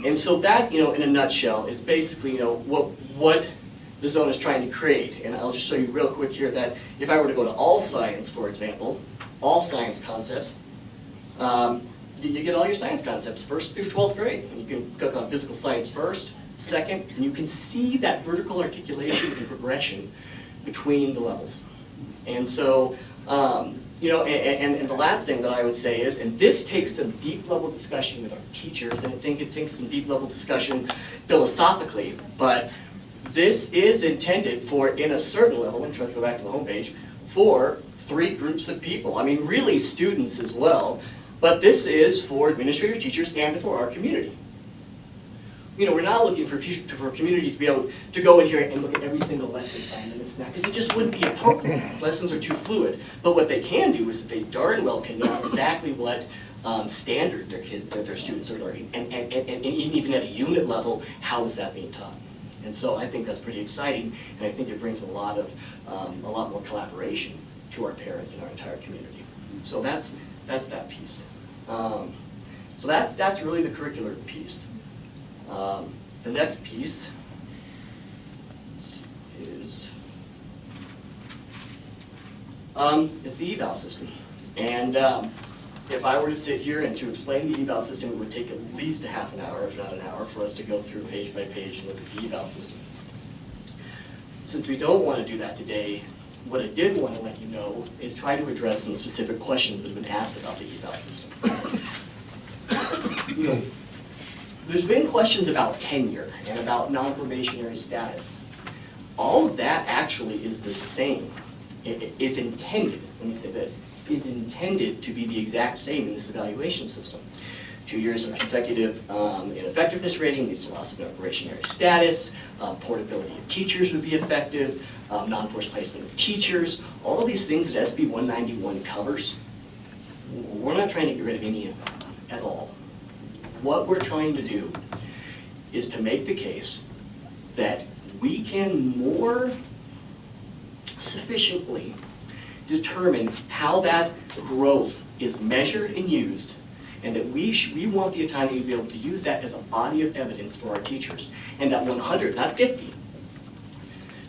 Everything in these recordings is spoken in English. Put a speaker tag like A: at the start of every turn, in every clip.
A: And so that, in a nutshell, is basically, what the zone is trying to create. And I'll just show you real quick here that if I were to go to all science, for example, all science concepts, you get all your science concepts, 1st through 12th grade. And you can click on physical science first, second, and you can see that vertical articulation and progression between the levels. And so, and the last thing that I would say is, and this takes some deep level discussion with our teachers, and I think it takes some deep level discussion philosophically, but this is intended for, in a certain level, I'm trying to go back to the homepage, for 3 groups of people. I mean, really students as well, but this is for administrators, teachers, and for our community. We're not looking for community to be able to go in here and look at every single lesson plan and this and that, because it just wouldn't be appropriate. Lessons are too fluid. But what they can do is that they darn well can know exactly what standard their students are learning, and even at a unit level, how is that being taught? And so I think that's pretty exciting, and I think it brings a lot more collaboration to our parents and our entire community. So that's that piece. So that's really the curricular piece. The next piece is the eval system. And if I were to sit here and to explain the eval system, it would take at least a half an hour, if not an hour, for us to go through page by page and look at the eval system. Since we don't want to do that today, what I did want to let you know is try to address some specific questions that have been asked about the eval system. There's been questions about tenure and about non-probationary status. All of that actually is the same. It is intended, let me say this, is intended to be the exact same in this evaluation system. 2 years of consecutive ineffectiveness rating leads to loss of non-probationary status, portability of teachers would be effective, non-forced placement of teachers, all of these things that SB 191 covers. We're not trying to get rid of any of them at all. What we're trying to do is to make the case that we can more sufficiently determine how that growth is measured and used, and that we want the autonomy to be able to use that as a body of evidence for our teachers, and that 100, not 50.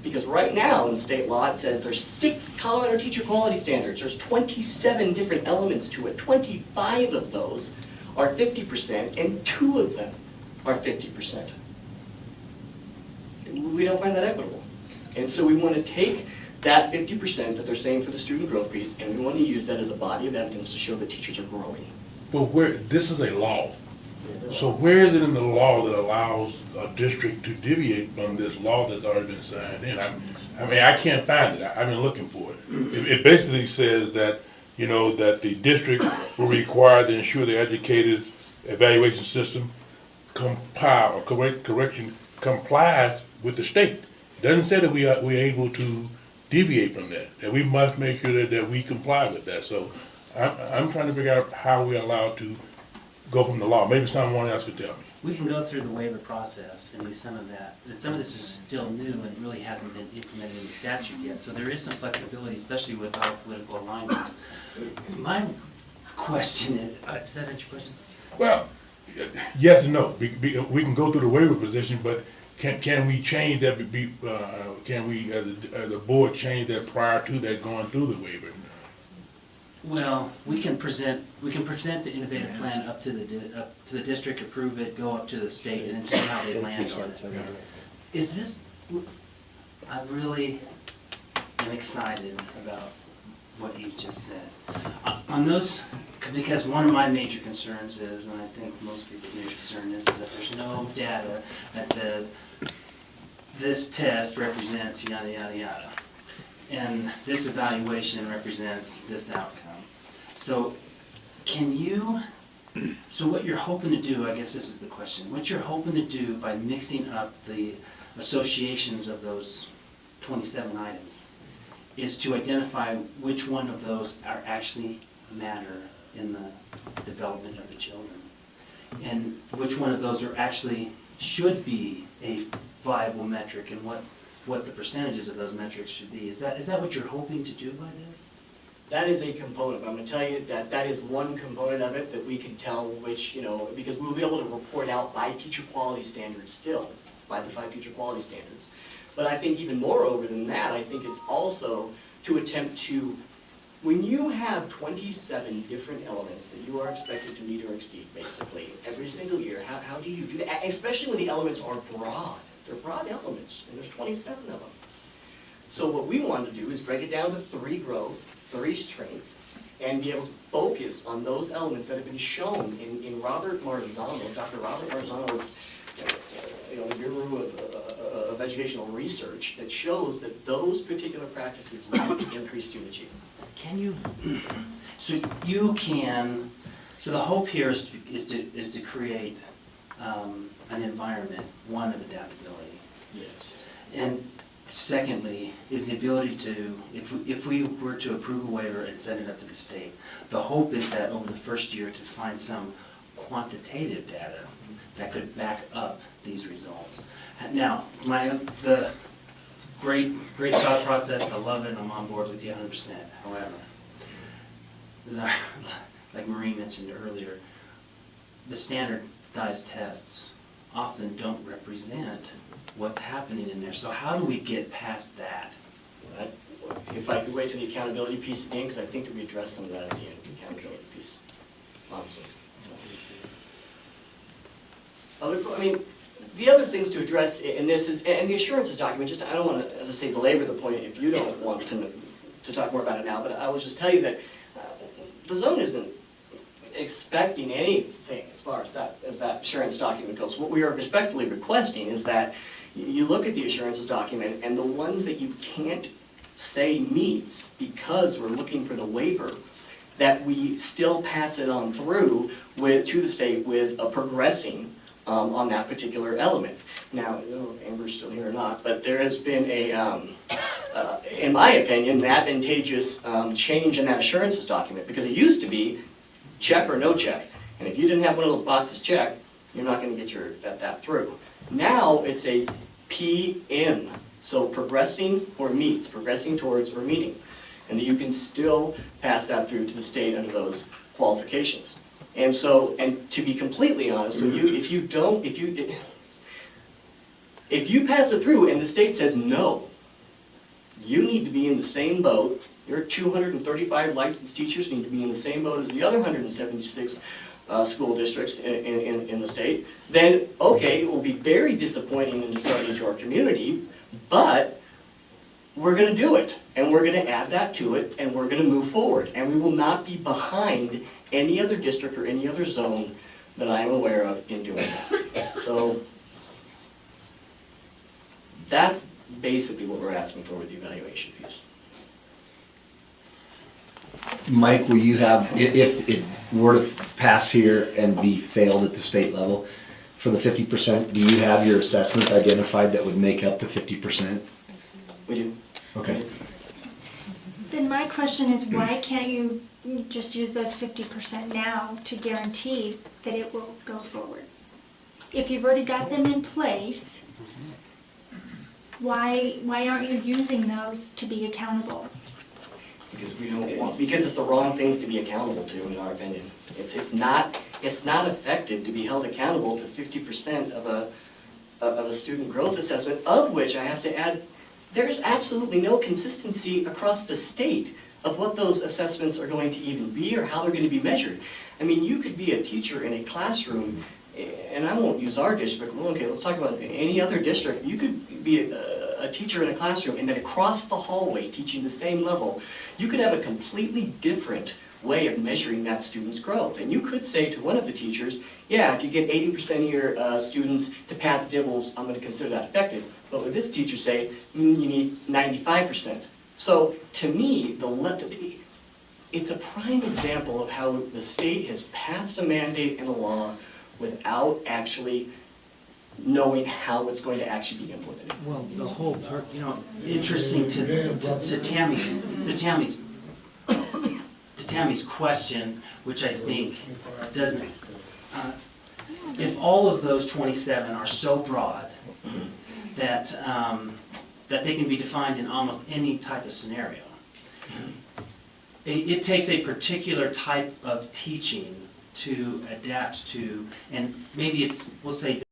A: Because right now in state law it says there's 6 Colorado teacher quality standards, there's 27 different elements to it, 25 of those are 50%, and 2 of them are 50%. We don't find that equitable. And so we want to take that 50% that they're saying for the student growth piece, and we want to use that as a body of evidence to show that teachers are growing.
B: But this is a law. So where is it in the law that allows a district to deviate from this law that's already been signed in? I can't find it. I've been looking for it. It basically says that, that the district will require to ensure the educators' evaluation system complies with the state. It doesn't say that we're able to deviate from that we must make sure that we comply with that. So I'm trying to figure out how we're allowed to go from the law. Maybe someone else could tell me.
C: We can go through the waiver process and do some of that. And some of this is still new and really hasn't been implemented in the statute yet. So there is some flexibility, especially with our political alignments. My question is, does that answer your question?
B: Well, yes and no. We can go through the waiver position, but can we change that? Can we, as the board, change that prior to that going through the waiver?
C: Well, we can present the innovative plan up to the district, approve it, go up to the state, and then see how they land on it. Is this? I really am excited about what you just said. On those, because one of my major concerns is, and I think most people's major concern is that there's no data that says this test represents yada yada yada, and this evaluation represents this outcome. So so what you're hoping to do, I guess this is the question, what you're hoping to do by mixing up the associations of those 27 items is to identify which one of those are actually matter in the development of the children, and which one of those are actually should be a viable metric, and what the percentages of those metrics should be. Is that what you're hoping to do by this?
A: That is a component. I'm going to tell you that that is one component of it that we can tell which, because we'll be able to report out by teacher quality standards still, by the 5 teacher quality standards. But I think even moreover than that, I think it's also to attempt to, when you have 27 different elements that you are expected to meet or exceed, basically, every single year, how do you do that? Especially when the elements are broad. They're broad elements, and there's 27 of them. So what we want to do is break it down to 3 growth, 3 strength, and be able to focus on those elements that have been shown in Robert Marzano. Dr. Robert Marzano is the guru of educational research that shows that those particular practices lead to increased student achievement.
C: Can you, so the hope here is to create an environment, one, of adaptability.
A: Yes.
C: And secondly, is the ability to, if we were to approve a waiver and send it up to the state, the hope is that over the first year to find some quantitative data that could back up these results. Now, the great thought process, I love it, I'm on board with you 100%. However, like Marie mentioned earlier, the standardized tests often don't represent what's happening in there. So how do we get past that?
A: If I could wait to the accountability piece again, because I think that we addressed some of that at the end of the accountability piece, honestly. The other things to address in this is, and the assurances document, I don't want to, as I say, belabor the point if you don't want to talk more about it now, but I will just tell you that the zone isn't expecting anything as far as that assurance document goes. What we are respectfully requesting is that you look at the assurances document, and the ones that you can't say meets because we're looking for the waiver, that we still pass it on through to the state with a progressing on that particular element. Now, I don't know if Amber's still here or not, but there has been in my opinion, an advantageous change in that assurances document, because it used to be check or no check. And if you didn't have one of those boxes checked, you're not going to get that through. Now it's a PM, so progressing or meets, progressing towards or meeting. And that you can still pass that through to the state under those qualifications. And so, and to be completely honest with you, if you pass it through and the state says no, you need to be in the same boat. Your 235 licensed teachers need to be in the same boat as the other 176 school districts in the state. Then, okay, it will be very disappointing and disheartening to our community, but we're going to do it. And we're going to add that to it, and we're going to move forward. And we will not be behind any other district or any other zone that I am aware of in doing that. So that's basically what we're asking for with the evaluation piece.
D: Mike, will you have, if it were to pass here and be failed at the state level, for the 50%, do you have your assessments identified that would make up the 50%?
A: We do.
D: Okay.
E: Then my question is, why can't you just use those 50% now to guarantee that it will go forward? If you've already got them in place, why aren't you using those to be accountable?
A: Because we don't want, because it's the wrong things to be accountable to, in our opinion. It's not effective to be held accountable to 50% of a student growth assessment, of which I have to add, there's absolutely no consistency across the state of what those assessments are going to even be or how they're going to be measured. I mean, you could be a teacher in a classroom, and I won't use our district, well, okay, let's talk about any other district. You could be a teacher in a classroom, and then across the hallway teaching the same level, you could have a completely different way of measuring that student's growth. And you could say to one of the teachers, yeah, if you get 80% of your students to pass DIBELS, I'm going to consider that effective. But with this teacher say, you need 95%. So to me, it's a prime example of how the state has passed a mandate and a law without actually knowing how it's going to actually be implemented.
C: Well, the whole part, interesting to Tammy's question, which I think doesn't, if all of those 27 are so broad that they can be defined in almost any type of scenario, it takes a particular type of teaching to adapt to, and maybe it's, we'll say,